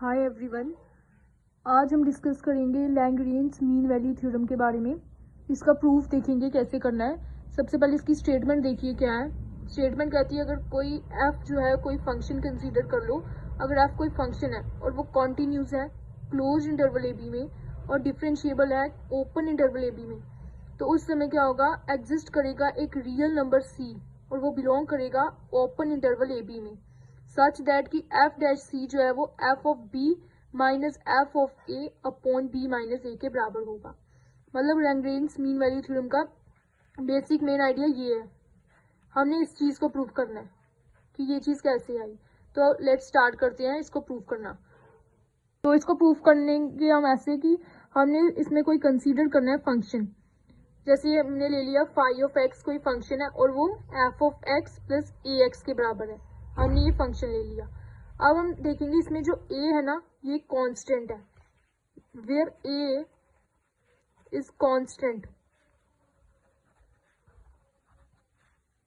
Hi everyone. आज हम discuss करेंगे लैग्रेंज मीन वैल्यू थ्योरम के बारे में। इसका प्रूफ देखेंगे कैसे करना है। सबसे पहले इसकी स्टेटमेंट देखिए क्या है। स्टेटमेंट कहती है अगर कोई एफ जो है कोई फंक्शन कंसीडर कर लो, अगर एफ कोई फंक्शन है और वो कॉन्टिन्यूस है क्लोज इंटरवल ए बी में और डिफरेंशिएबल है ओपन इंटरवल ए बी में, तो उस समय क्या होगा, एग्जिस्ट करेगा एक रियल नंबर सी और वो बिलोंग करेगा ओपन इंटरवल ए बी में, सच दैट कि एफ डैश सी जो है वो f of b minus f of a upon b minus a के बराबर होगा। मतलब लैग्रेंज मीन वैल्यू थ्योरम का बेसिक मेन आइडिया ये है। हमने इस चीज को प्रूव करना है कि ये चीज कैसे आई। तो लेट्स स्टार्ट करते हैं इसको प्रूव करना। तो इसको प्रूव करने के हम ऐसे कि हमने इसमें कोई कंसीडर करना है फंक्शन। जैसे हमने ले लिया फाई ऑफ एक्स कोई फंक्शन है और वो f of x plus a x के बराबर है, हमने ये फंक्शन ले लिया। अब हम देखेंगे इसमें जो ए है ना ये कांस्टेंट है, where a is constant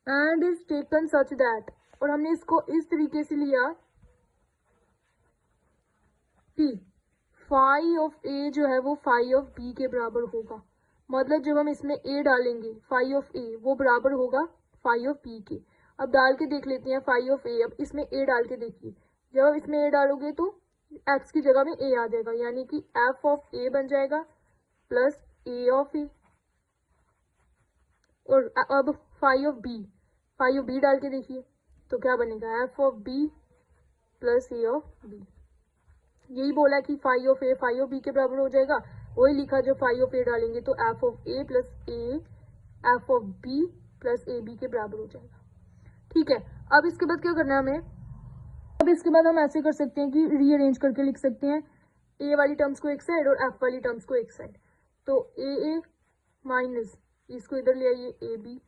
and is taken such that, और हमने इसको इस तरीके से लिया कि फाई ऑफ ए जो है वो फाई ऑफ बी के बराबर होगा। मतलब जब हम इसमें ए डालेंगे फाई ऑफ ए वो बराबर होगा फाई ऑफ बी के। अब डाल के देख लेते हैं फाई ऑफ ए। अब इसमें ए डाल के देखिए, जब आप इसमें ए डालोगे तो एक्स की जगह में ए आ जाएगा, यानी कि एफ ऑफ ए बन जाएगा प्लस ए ऑफ ए। और अब फाई ऑफ बी डाल के देखिए तो क्या बनेगा, f of b plus a of b. यही बोला कि phi of a phi of b के बराबर हो जाएगा, वही लिखा जो फाई ऑफ ए डालेंगे तो f of a plus a f of b plus a b के बराबर हो जाएगा। ठीक है, अब इसके बाद क्या करना है हमें। अब इसके बाद हम ऐसे कर सकते हैं कि रीअरेंज करके लिख सकते हैं ए वाली टर्म्स को एक साइड और एफ वाली टर्म्स को एक साइड। तो ए माइनस इसको इधर ले आइए a b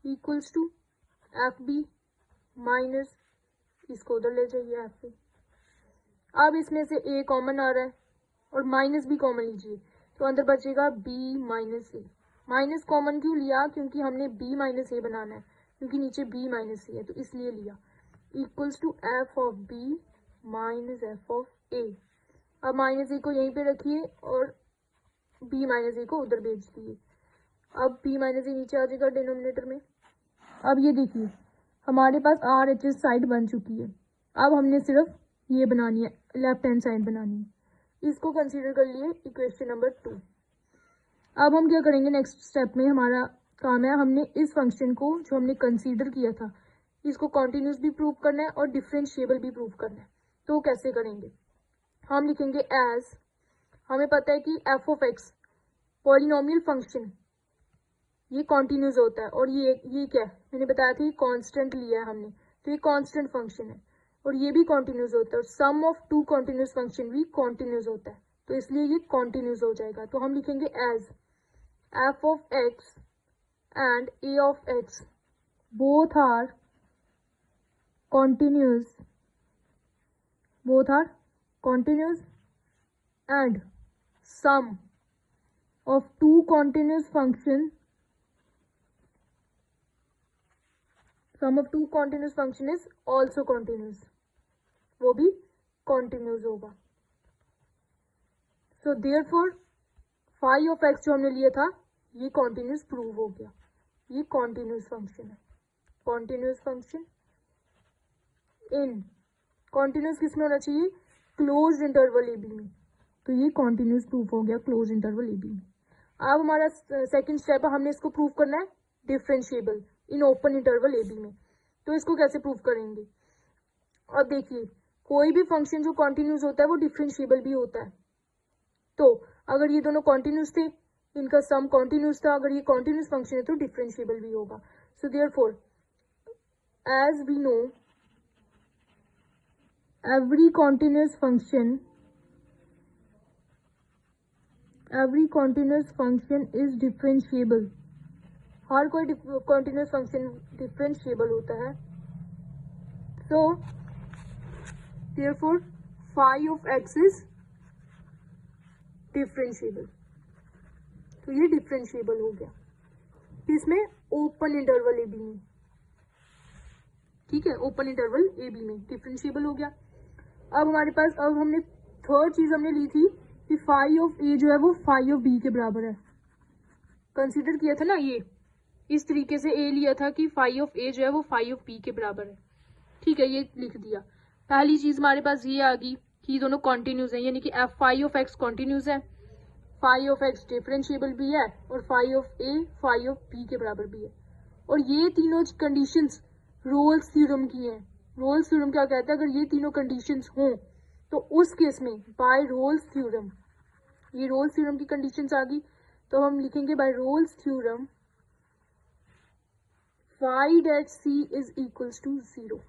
equals to f b minus इसको उधर ले जाइए एफ ए। अब इसमें से ए कॉमन आ रहा है और माइनस भी कॉमन लीजिए तो अंदर बचेगा बी माइनस ए। माइनस कॉमन क्यों लिया, क्योंकि हमने बी माइनस ए बनाना है, क्योंकि नीचे बी माइनस ए है तो इसलिए लिया। Equals to f of b minus f of a. अब माइनस ए को यहीं पे रखिए और बी माइनस ए को उधर भेज दिए। अब बी माइनस ए नीचे आ जाएगा डिनोमिनेटर में। अब ये देखिए हमारे पास आर एच एस साइड बन चुकी है। अब हमने सिर्फ ये बनानी है, लेफ्ट हैंड साइड बनानी है। इसको कंसीडर कर लिए इक्वेशन नंबर 2। अब हम क्या करेंगे, नेक्स्ट स्टेप में हमारा काम है, हमने इस फंक्शन को जो हमने कंसीडर किया था इसको कॉन्टिन्यूस भी प्रूव करना है और डिफरेंशिएबल भी प्रूव करना है। तो कैसे करेंगे, हम लिखेंगे एज, हमें पता है कि F of x polynomial function ये कॉन्टिन्यूस होता है और ये क्या है, मैंने बताया था ये कांस्टेंट लिया है हमने, तो ये कांस्टेंट फंक्शन है और ये भी कॉन्टिन्यूस होता है और सम ऑफ टू कॉन्टिन्यूस फंक्शन भी कॉन्टिन्यूस होता है, तो इसलिए ये कॉन्टिन्यूस हो जाएगा। तो हम लिखेंगे as f of x and a of x both are continuous and sum of two continuous function is also continuous, वो भी continuous होगा। so therefore phi of x जो हमने लिया था ये continuous प्रूव हो गया, ये continuous फंक्शन है। continuous फंक्शन इन कॉन्टिन्यूस किसमें होना चाहिए, क्लोज इंटरवल ए बी में, तो ये कॉन्टिन्यूस प्रूफ हो गया क्लोज इंटरवल ए बी में। अब हमारा सेकंड स्टेप है, हमने इसको प्रूव करना है differentiable in open interval a b में। तो इसको कैसे प्रूव करेंगे। अब देखिए कोई भी फंक्शन जो कॉन्टिन्यूस होता है वो डिफरेंशिएबल भी होता है। तो अगर ये दोनों कॉन्टिन्यूस थे, इनका सम कॉन्टिन्यूस था, अगर ये कॉन्टिन्यूस फंक्शन है तो डिफरेंशिएबल भी होगा। So therefore as we know every continuous function is differentiable। हर कोई continuous function differentiable होता है। so therefore phi of x is differentiable। तो ये differentiable हो गया इसमें ओपन इंटरवल ए बी में। ठीक है, ओपन इंटरवल ए बी में डिफरेंशिएबल हो गया। अब हमारे पास, अब हमने थर्ड चीज हमने ली थी कि फाइव ऑफ ए जो है वो फाइव ऑफ बी के बराबर है। कंसीडर किया था ना, ये इस तरीके से ए लिया था कि फाइव ऑफ ए जो है वो फाइव ऑफ बी के बराबर है। ठीक है, ये लिख दिया। पहली चीज हमारे पास ये आ गई कि दोनों कॉन्टिन्यूस है, यानी कि f five of x continuous है, फाइव ऑफ एक्स डिफरेंशिएबल भी है, और five of a five of b के बराबर भी है। और ये तीनों कंडीशंस रोल्स थ्योरम की हैं। रोल्स थ्योरम क्या कहता है, अगर ये तीनों कंडीशंस हों तो उस केस में बाय रोल्स थ्योरम, ये रोल्स थ्योरम की कंडीशंस आ गई, तो हम लिखेंगे by Rolle's theorem phi dash c is equals to 0।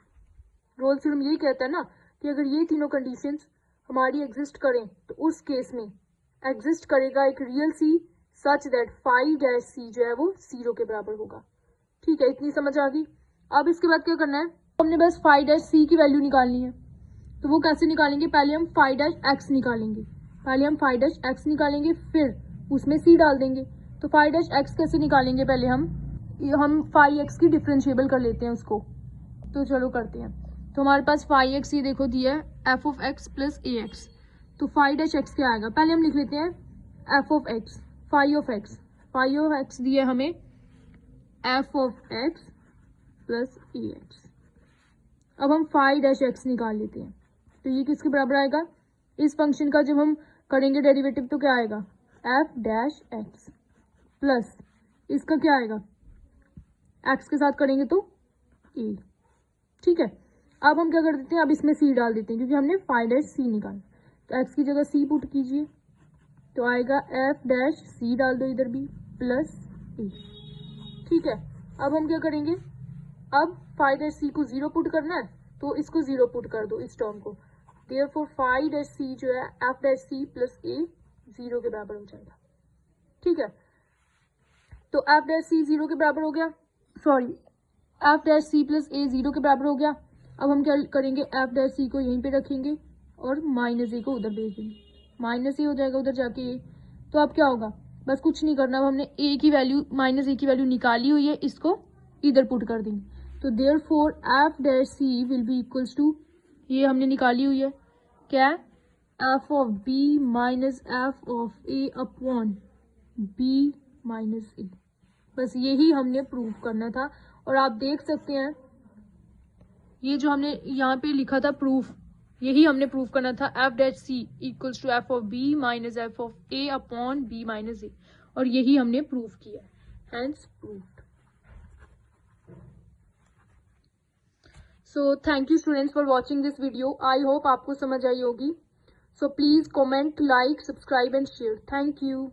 Rolle's theorem यही कहता है ना कि अगर ये तीनों कंडीशंस हमारी एग्जिस्ट करें तो उस केस में एग्जिस्ट करेगा एक real c such that phi dash c जो है वो 0 के बराबर होगा। ठीक है, इतनी समझ आ गई। अब इसके बाद क्या करना है, हमने बस फाई डैश सी की वैल्यू निकालनी है। तो वो कैसे निकालेंगे, पहले हम फाई डैश एक्स निकालेंगे, पहले हम फाई डैश एक्स निकालेंगे, फिर उसमें सी डाल देंगे। तो फाई डैश एक्स कैसे निकालेंगे, पहले हम फाई एक्स की डिफरेंशिएबल कर लेते हैं उसको। तो चलो करते हैं। तो हमारे पास फाई एक्स ये देखो दिया है f of x plus a x. तो फाई डैश एक्स क्या आएगा, पहले हम लिख लेते हैं f of x, phi of x, phi of x दिया हमें f of x plus a x. अब हम फाई डैश एक्स निकाल लेते हैं। तो ये किसके बराबर आएगा, इस फंक्शन का जब हम करेंगे डेरिवेटिव तो क्या आएगा, एफ डैश एक्स प्लस इसका क्या आएगा, एक्स के साथ करेंगे तो ए। ठीक है, अब हम क्या कर देते हैं, अब इसमें सी डाल देते हैं क्योंकि हमने फाई डैश सी निकाला। तो एक्स की जगह सी पुट कीजिए, तो आएगा एफ डैश सी डाल दो इधर भी प्लस ए। ठीक है, अब हम क्या करेंगे, अब फाई डैश सी को 0 पुट करना है तो इसको 0 पुट कर दो इस टर्म को। देयरफॉर फाई डैश सी जो है F dash c plus a 0 के बराबर हो जाएगा। ठीक है, तो एफ डैश सी 0 के बराबर हो गया, sorry f dash c plus a 0 के बराबर हो गया। अब हम क्या करेंगे, एफ डैश सी को यहीं पे रखेंगे और माइनस ए को उधर भेज देंगे, माइनस ए हो जाएगा उधर जाके ए। तो अब क्या होगा, बस कुछ नहीं करना, अब हमने ए की वैल्यू माइनस ए की वैल्यू निकाली हुई है, इसको इधर पुट कर देंगे। तो therefore f dash c will be equals to, ये हमने निकाली हुई है क्या, f of b minus f of a upon b minus a. बस यही हमने प्रूव करना था। और आप देख सकते हैं ये जो हमने यहाँ पे लिखा था प्रूफ, यही हमने प्रूव करना था, f dash c equals to f of b minus f of a upon b minus a, और यही हमने प्रूव किया, hence proved. So thank you students for watching this video. I hope आपको समझ आई होगी। So please comment, like, subscribe and share. Thank you.